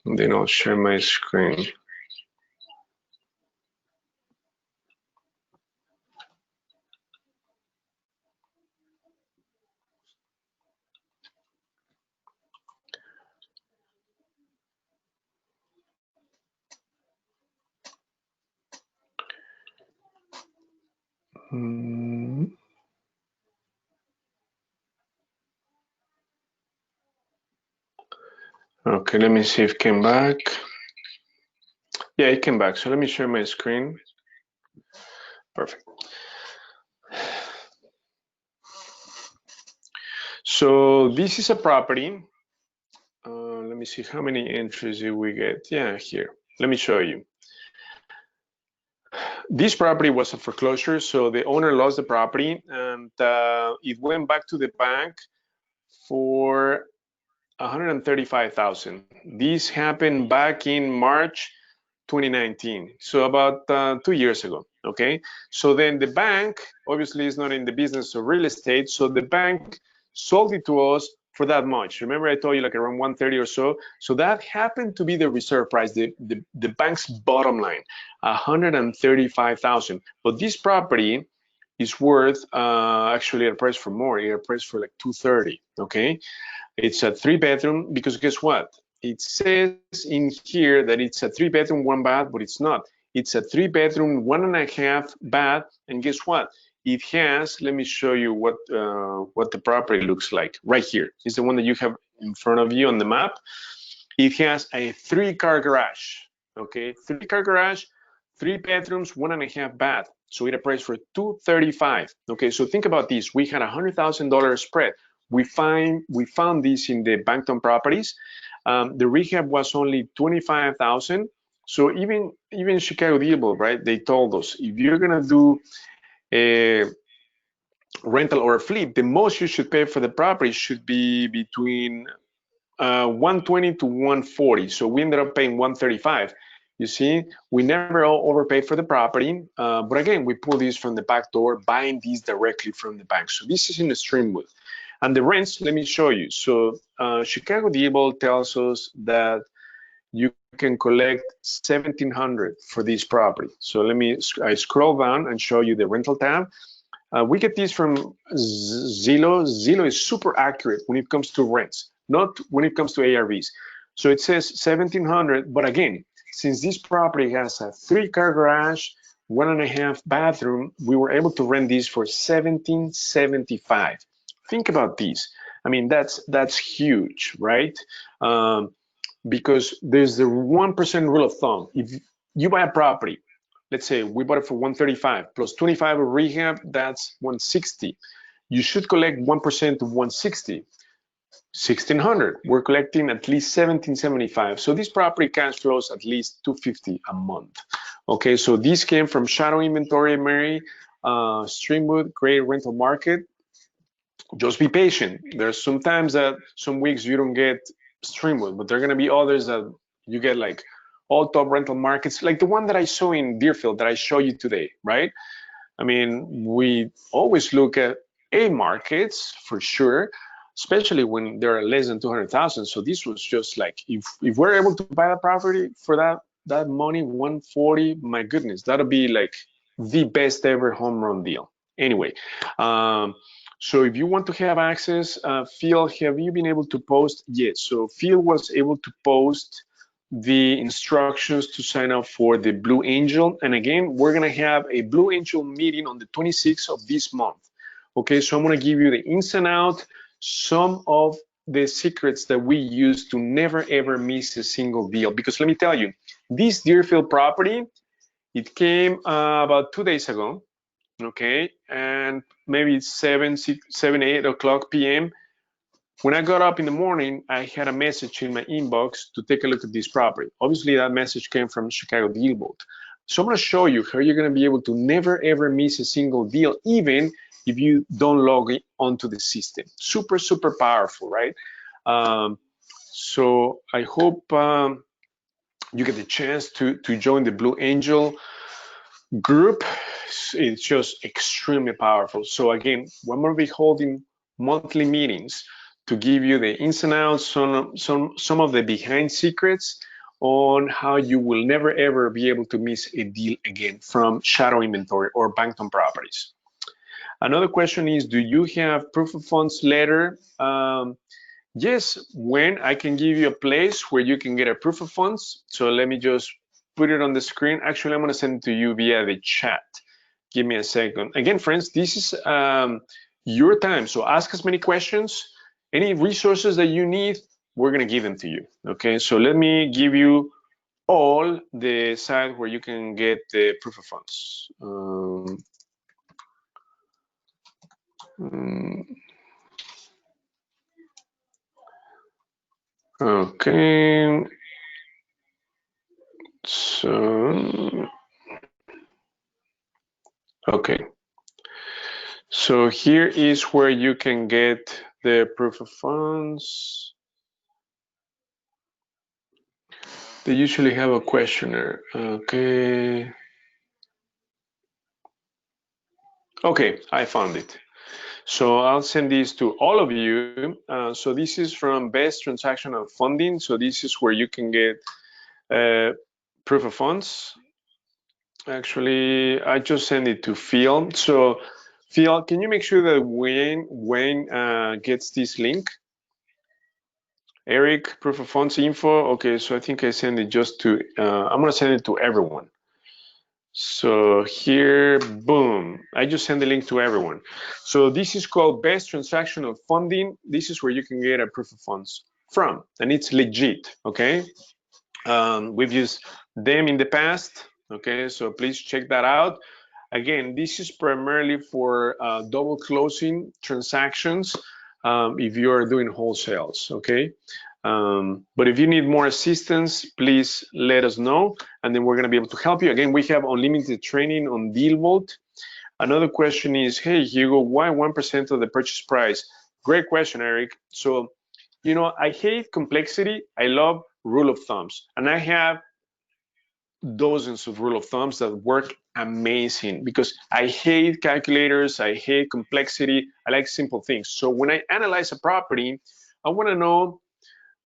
And then I'll share my screen. Okay, let me see if it came back. Yeah, it came back. So let me share my screen. Perfect. So this is a property. Let me see how many entries did we get. Yeah, here. Let me show you. This property was a foreclosure, so the owner lost the property, and it went back to the bank for 135,000. This happened back in March 2019, so about 2 years ago. Okay, so then the bank obviously is not in the business of real estate, so the bank sold it to us for that much. Remember, I told you like around 130 or so. So that happened to be the reserve price, the bank's bottom line, 135,000. But this property is worth actually a price for more. It appraised for like 230. Okay, it's a 3-bedroom, because guess what? It says in here that it's a 3-bedroom, 1 bath, but it's not. It's a 3-bedroom, 1.5 bath, and guess what? it has, let me show you what the property looks like. Right here is the one that you have in front of you on the map. It has a 3-car garage, okay? 3-car garage, 3 bedrooms, 1.5 bath. So it appraised for $235. Okay, so think about this. We had $100,000 spread. We found this in the Bankton properties. The rehab was only $25,000. So even ChicagoDealVault, right? They told us if you're gonna do a rental or a flip, the most you should pay for the property should be between 120 to 140. So we ended up paying 135. You see, we never overpaid for the property, but again, we pull this from the back door, buying these directly from the bank. So this is in the Streamwood. And the rents, let me show you. So ChicagoDealVault tells us that you can collect $1,700 for this property. So I scroll down and show you the rental tab. We get these from Zillow. Zillow is super accurate when it comes to rents, not when it comes to ARVs. So it says 1,700, but again, since this property has a 3-car garage, 1.5 bathroom, we were able to rent these for $1,775. Think about these. I mean, that's huge, right? Because there's the 1% rule of thumb. If you buy a property, let's say we bought it for 135 plus 25 of rehab, that's 160. You should collect 1% of 160, 1,600. We're collecting at least 1,775. So this property cash flows at least $250 a month. Okay, so these came from shadow inventory, Mary, Streamwood, great rental market. Just be patient. There's sometimes that some weeks you don't get Streamwood, but there are gonna be others that you get like all top rental markets, like the one that I saw in Deerfield that I show you today, right? I mean, we always look at A markets for sure, especially when they're less than 200,000. So this was just like, if we're able to buy the property for that money, 140, my goodness, that'll be like the best ever home run deal. Anyway, so if you want to have access, Phil, have you been able to post? Yes, so Phil was able to post the instructions to sign up for the Blue Angel. And again, we're gonna have a Blue Angel meeting on the 26th of this month. Okay, so I'm gonna give you the ins and outs, some of the secrets that we use to never ever miss a single deal. Because let me tell you, this Deerfield property, it came about 2 days ago, okay? And maybe 8 o'clock p.m. When I got up in the morning, I had a message in my inbox to take a look at this property. Obviously, that message came from ChicagoDealVault. So I'm gonna show you how you're gonna be able to never ever miss a single deal, even if you don't log onto the system. Super, super powerful, right? So I hope you get the chance to join the Blue Angel group. It's just extremely powerful. So again, we're gonna be holding monthly meetings to give you the ins and outs, some of the behind secrets on how you will never ever be able to miss a deal again from shadow inventory or Bankton properties. Another question is, do you have proof of funds letter? Yes, when I can give you a place where you can get a proof of funds. So let me just put it on the screen. Actually, I'm gonna send it to you via the chat. Give me a second. Again, friends, this is your time. So ask us many questions. Any resources that you need, we're gonna give them to you, okay? So let me give you all the site where you can get the proof of funds. Okay, so, okay. So here is where you can get the proof of funds. They usually have a questionnaire. Okay. Okay, I found it. So I'll send this to all of you. So this is from Best Transactional Funding. So this is where you can get proof of funds. Actually, I just sent it to Phil. So Phil, can you make sure that Wayne gets this link? Eric, proof of funds info. Okay, so I think I send it just to, I'm gonna send it to everyone. So here, boom, I just send the link to everyone. So this is called best transactional funding. This is where you can get a proof of funds from, and it's legit, okay? We've used them in the past, okay? So please check that out. Again, this is primarily for double closing transactions if you're doing wholesales, okay? But if you need more assistance, please let us know, and then we're going to be able to help you. Again, we have unlimited training on DealVault. Another question is, hey, Hugo, why 1% of the purchase price? Great question, Eric. So, you know, I hate complexity. I love rule of thumbs, and I have dozens of rule of thumbs that work amazing because I hate calculators, I hate complexity, I like simple things. So when I analyze a property, I want to know,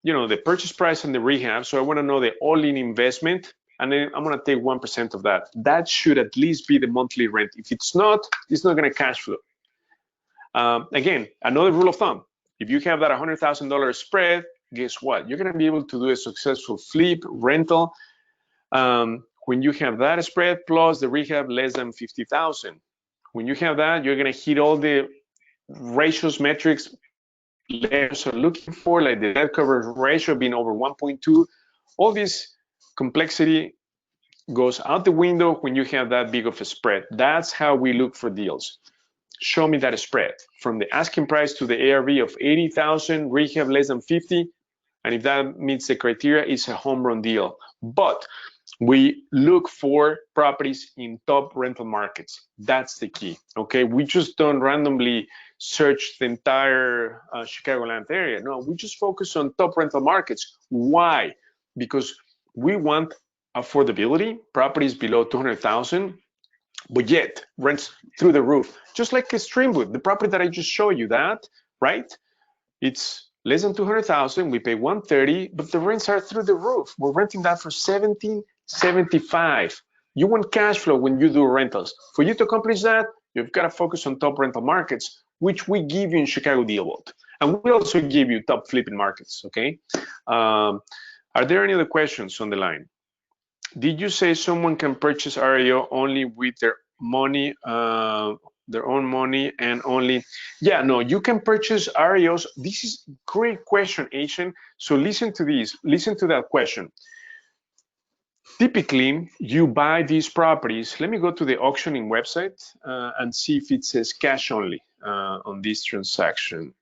you know, the purchase price and the rehab. So I want to know the all-in investment, and then I'm going to take 1% of that. That should at least be the monthly rent. If it's not going to cash flow. Again, another rule of thumb, if you have that $100,000 spread, guess what? You're going to be able to do a successful flip, rental, when you have that spread plus the rehab less than 50,000. When you have that, you're going to hit all the ratios, metrics lenders are looking for, like the debt coverage ratio being over 1.2. All this complexity goes out the window when you have that big of a spread. That's how we look for deals. Show me that spread from the asking price to the ARV of 80,000, rehab less than 50, and if that meets the criteria, it's a home run deal. But we look for properties in top rental markets. That's the key, okay? We just don't randomly search the entire Chicagoland area. No, we just focus on top rental markets. Why? Because we want affordability, properties below 200,000, but yet rents through the roof. Just like a Streamwood, the property that I just showed you that, right? It's less than 200,000, we pay 130, but the rents are through the roof. We're renting that for 1775. You want cash flow when you do rentals. For you to accomplish that, you've got to focus on top rental markets, which we give you in ChicagoDealVault. And we also give you top flipping markets, okay? Are there any other questions on the line? Did you say someone can purchase REO only with their money, their own money, and only? Yeah, no, you can purchase REOs. This is a great question, Asian. So listen to this, listen to that question. Typically, you buy these properties. Let me go to the auctioning website and see if it says cash only on this transaction.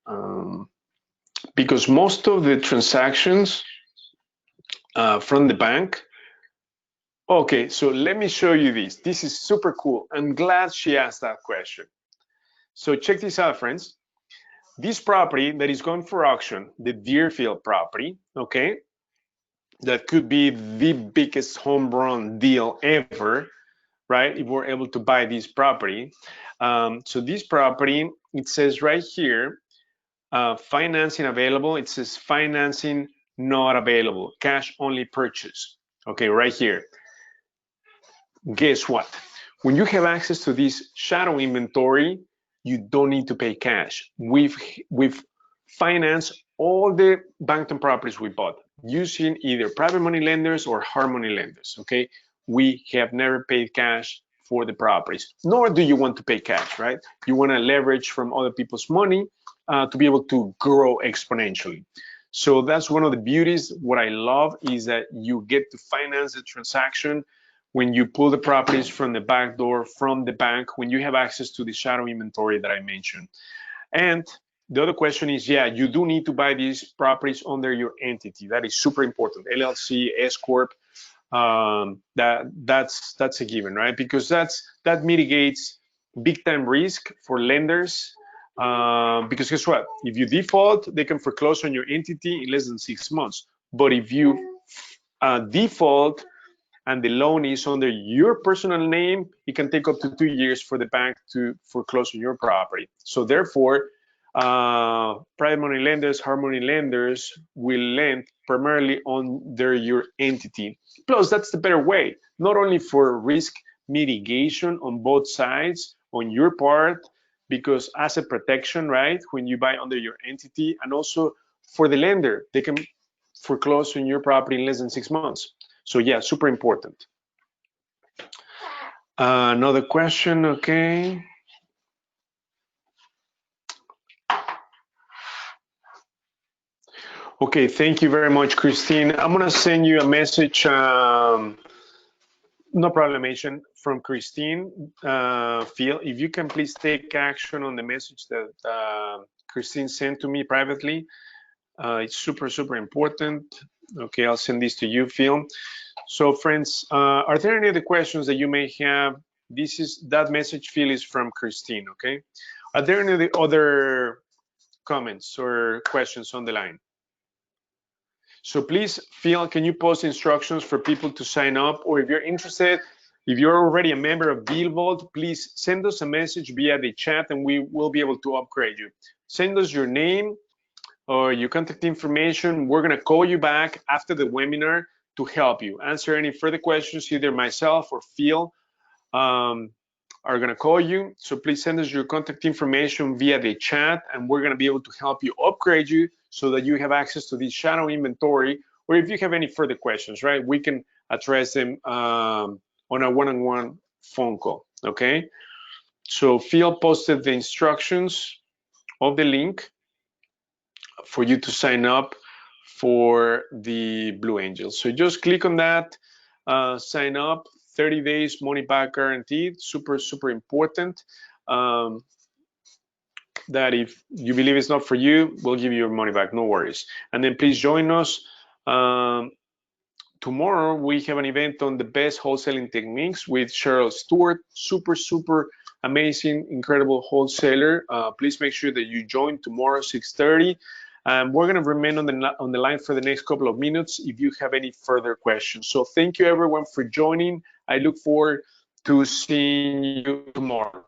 Because most of the transactions from the bank, okay, so let me show you this. This is super cool. I'm glad she asked that question. So check this out, friends. This property that is going for auction, the Deerfield property, okay, that could be the biggest home run deal ever, right? If we're able to buy this property. So this property, it says right here, financing available. It says financing not available, cash only purchase. Okay, right here. Guess what? When you have access to this shadow inventory, you don't need to pay cash. We've financed all the Bankton properties we bought using either private money lenders or hard money lenders, okay? We have never paid cash for the properties, nor do you want to pay cash, right? You want to leverage from other people's money to be able to grow exponentially. So that's one of the beauties. What I love is that you get to finance the transaction when you pull the properties from the back door from the bank, when you have access to the shadow inventory that I mentioned. And the other question is, yeah, you do need to buy these properties under your entity. That is super important. LLC, S Corp, that's a given, right? Because that mitigates big time risk for lenders. Because guess what? If you default, they can foreclose on your entity in less than 6 months. But if you default and the loan is under your personal name, it can take up to 2 years for the bank to foreclose on your property. So therefore, private money lenders, hard money lenders will lend primarily under your entity. Plus, that's the better way, not only for risk mitigation on both sides, on your part, because asset protection, right, when you buy under your entity, and also for the lender, they can foreclose on your property in less than 6 months. So yeah, super important. Another question, okay. Okay, thank you very much, Christine. I'm gonna send you a message, no proclamation from Christine. Phil, if you can please take action on the message that Christine sent to me privately. It's super, super important. Okay, I'll send this to you, Phil. So friends, are there any other questions that you may have? That message, Phil, is from Christine, okay? Are there any other comments or questions on the line? So please, Phil, can you post instructions for people to sign up? Or if you're interested, if you're already a member of DealVault, please send us a message via the chat and we will be able to upgrade you. Send us your name or your contact information. We're gonna call you back after the webinar to help you answer any further questions. Either myself or Phil are gonna call you. So please send us your contact information via the chat and we're gonna be able to help you upgrade you so that you have access to this shadow inventory. Or if you have any further questions, right, we can address them on a one-on-one phone call, okay? So Phil posted the instructions of the link for you to sign up for the Blue Angels. So just click on that, sign up, 30 days money back guaranteed, super, super important. That if you believe it's not for you, we'll give you your money back, no worries. And then please join us. Tomorrow we have an event on the best wholesaling techniques with Cheryl Stewart, super, super amazing, incredible wholesaler. Please make sure that you join tomorrow, 6:30. We're going to remain on the line for the next couple of minutes if you have any further questions. So thank you everyone for joining. I look forward to seeing you tomorrow.